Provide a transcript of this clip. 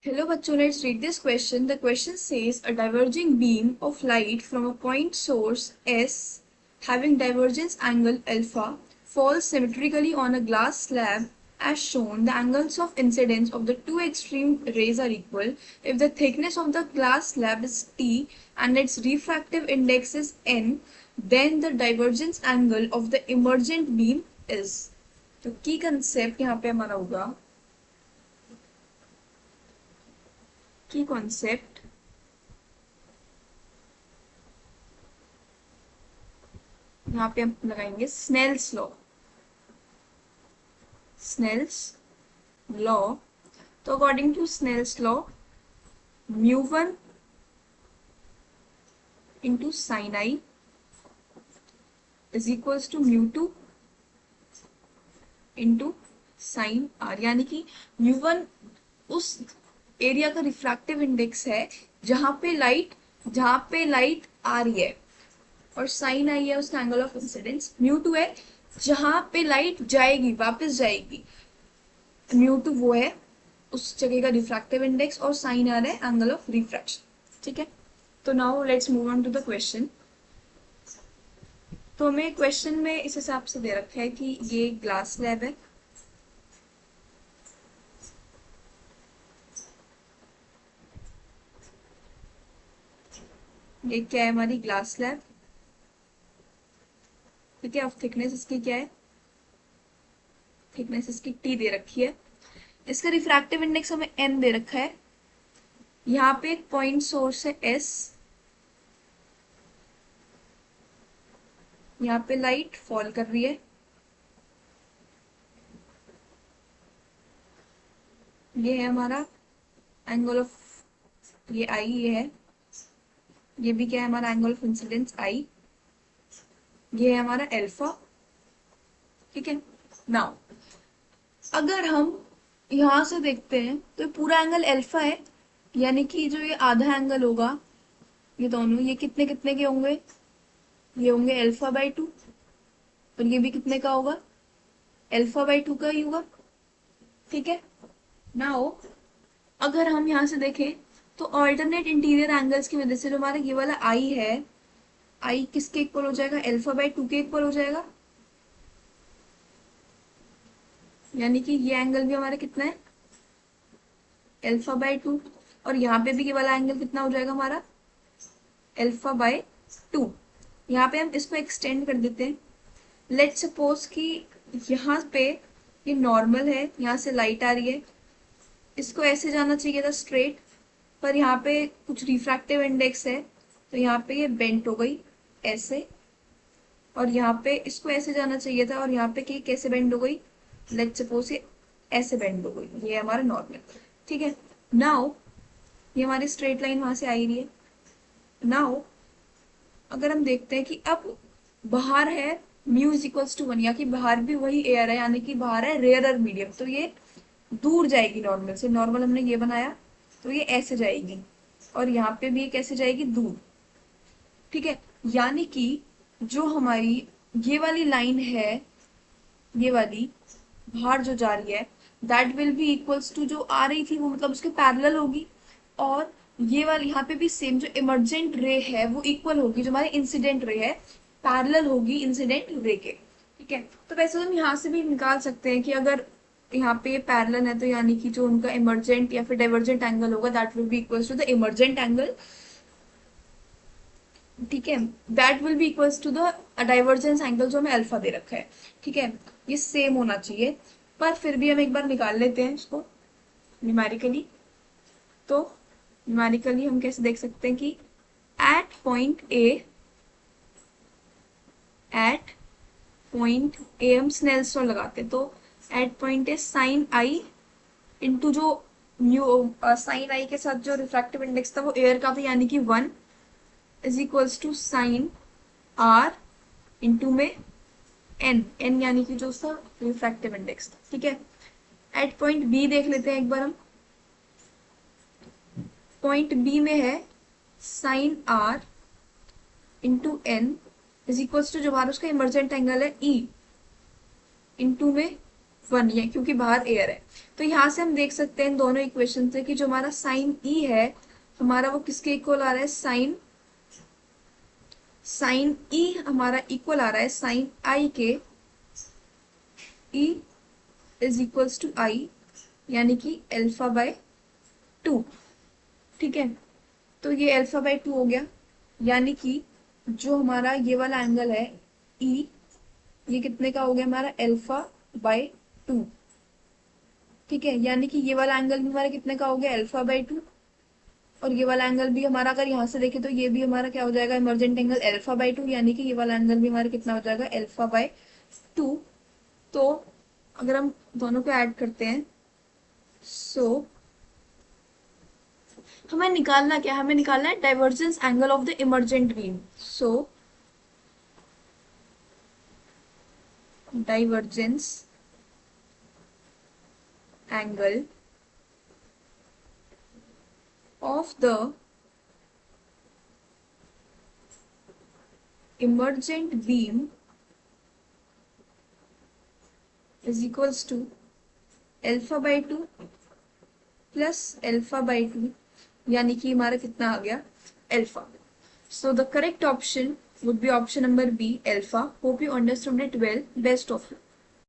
Hello bachcho, let's read this question. The question says a diverging beam of light from a point source S having divergence angle alpha falls symmetrically on a glass slab as shown. The angles of incidence of the two extreme rays are equal. If the thickness of the glass slab is T and its refractive index is N, then the divergence angle of the emergent beam is. तो की concept यहाँ पे हमारा होगा की concept यहाँ पे हम लगाएंगे स्नेल्स लॉ। स्नेल्स लॉ, तो according to Snell's law μ1 into sine I is equals to μ2 into sine R, यानी कि μ1 उस एरिया का रिफ्रैक्टिव इंडेक्स है जहां पे लाइट आ रही है, और साइन आई है उसका एंगल ऑफ इंसिडेंस। μ2 है जहां पे लाइट जाएगी, वापस जाएगी। μ2 वो है उस जगह का रिफ्रैक्टिव इंडेक्स, और साइन आर है एंगल ऑफ रिफ्रैक्शन। ठीक है, तो now let's move on to the question. तो हमें क्वेश्चन में इस हिसाब से दे रखा है कि ये ग्लास स्लैब है, ये क्या है हमारी ग्लास स्लैब। ठीक है, अब थिकनेस इसकी क्या है, थिकनेस इसकी टी दे रखी है। इसका रिफ्रैक्टिव इंडेक्स हमें एन दे रखा है। यहाँ पे एक पॉइंट सोर्स है एस, यहाँ पे लाइट फॉल कर रही है। ये है हमारा एंगल ऑफ, ये आई ये है, ये भी क्या है हमारा एंगल ऑफ इंसिडेंस आई, ये है हमारा एल्फा। ठीक है, नाउ अगर हम यहां से देखते हैं तो पूरा एंगल एल्फा है, यानी कि जो ये आधा एंगल होगा, ये दोनों ये कितने कितने के होंगे, ये होंगे एल्फा बाई 2, और ये भी कितने का होगा, एल्फा बाई 2 का ही होगा। ठीक है, नाउ अगर हम यहाँ से देखें तो ऑल्टरनेट इंटीरियर एंगल्स की वजह से जो हमारा ये वाला आई है, आई किसके इक्वल हो जाएगा, एल्फा बाई 2 के इक्वल हो जाएगा। यानी कि ये एंगल भी हमारा कितना है, एल्फा बाई 2, और यहाँ पे भी ये वाला एंगल कितना हो जाएगा हमारा, एल्फा बाई 2। यहाँ पे हम इसको एक्सटेंड कर देते हैं। लेट्स सपोज कि यहाँ पे ये नॉर्मल है, यहाँ से लाइट आ रही है, इसको ऐसे जाना चाहिए था स्ट्रेट, पर यहाँ पे कुछ रिफ्रैक्टिव इंडेक्स है तो यहाँ पे ये बेंट हो गई ऐसे, और यहाँ पे इसको ऐसे जाना चाहिए था, और यहाँ पे कि कैसे बेंड हो गई, लेट्स सपोज ये ऐसे बेंड हो गई। ये हमारा नॉर्मल। ठीक है, नाउ ये हमारी स्ट्रेट लाइन वहां से आ रही है। नाउ अगर हम देखते हैं कि अब बाहर है म्यू इज इक्वल्स टू 1, या कि बाहर भी वही एयर है, यानी कि बाहर है रेयरर मीडियम, तो ये दूर जाएगी नॉर्मल से। नॉर्मल हमने ये बनाया तो ये ऐसे जाएगी, और यहाँ पे भी ये कैसे जाएगी, दूर। ठीक है, यानी कि जो हमारी ये वाली लाइन है, ये वाली बाहर जो जा रही है, that will be equals to जो आ रही थी वो, मतलब उसके पैरेलल होगी। और ये वाली यहाँ पे भी सेम जो इमर्जेंट रे है वो इक्वल होगी जो हमारे इंसिडेंट रे है, पैरेलल होगी इंसिडेंट रे के। ठीक है, तो वैसे हम यहाँ से भी निकाल सकते हैं कि अगर यहाँ पे पैरेलल है तो यानी कि जो उनका इमर्जेंट या फिर डाइवर्जेंट एंगल होगा that will be equals to the emergent angle. ठीक है, that will be equals to the divergence angle जो हमें अल्फा दे रखा है। ठीक है, ये सेम होना चाहिए, पर फिर भी हम एक बार निकाल लेते हैं इसको न्यूमेरिकली। तो न्यूमेरिकली हम कैसे देख सकते हैं कि एट पॉइंट ए हम स्नेल्स लॉ लगाते हैं, तो at point A sine i into जो न्यू साइन आई के साथ जो रिफ्रैक्टिव इंडेक्स था वो एयर का था, यानी कि 1 is equals to sine r into में एन यानी कि जो उसका रिफ्रैक्टिव इंडेक्स था। ठीक है, एट पॉइंट बी देख लेते हैं एक बार हम। पॉइंट बी में है sine r into n is equals to जो हमारा उसका इमर्जेंट एंगल है ई इंटू में 1 है क्योंकि बाहर एयर है। तो यहाँ से हम देख सकते हैं इन दोनों इक्वेशन से कि जो हमारा साइन ई है हमारा वो किसके इक्वल आ रहा है, साइन ई हमारा इक्वल आ रहा है साइन आई के। ई इज इक्वल्स टू आई यानी कि अल्फा बाय 2। ठीक है, तो ये अल्फा बाय 2 हो गया, यानी कि जो हमारा ये वाला एंगल है ई, ये कितने का हो गया हमारा, अल्फा बाय 2। ठीक है, यानी कि ये वाला एंगल भी हमारा कितने का हो गया, अल्फा बाय 2। और ये वाला एंगल भी हमारा अगर यहाँ से देखें तो ये भी हमारा क्या हो जाएगा, इमरजेंट एंगल अल्फा बाय 2, यानी कि ये वाला एंगल भी हमारा कितना हो जाएगा, अल्फा बाय 2। तो अगर हम दोनों को ऐड करते हैं, सो हमें निकालना क्या है, हमें निकालना है divergence angle of the emergent beam. So divergence angle of the emergent beam is equals to alpha by 2 plus alpha by 2, यानी कि हमारा कितना आ गया, alpha. So the correct option would be option number B, alpha. Hope you understood it well. Best of luck.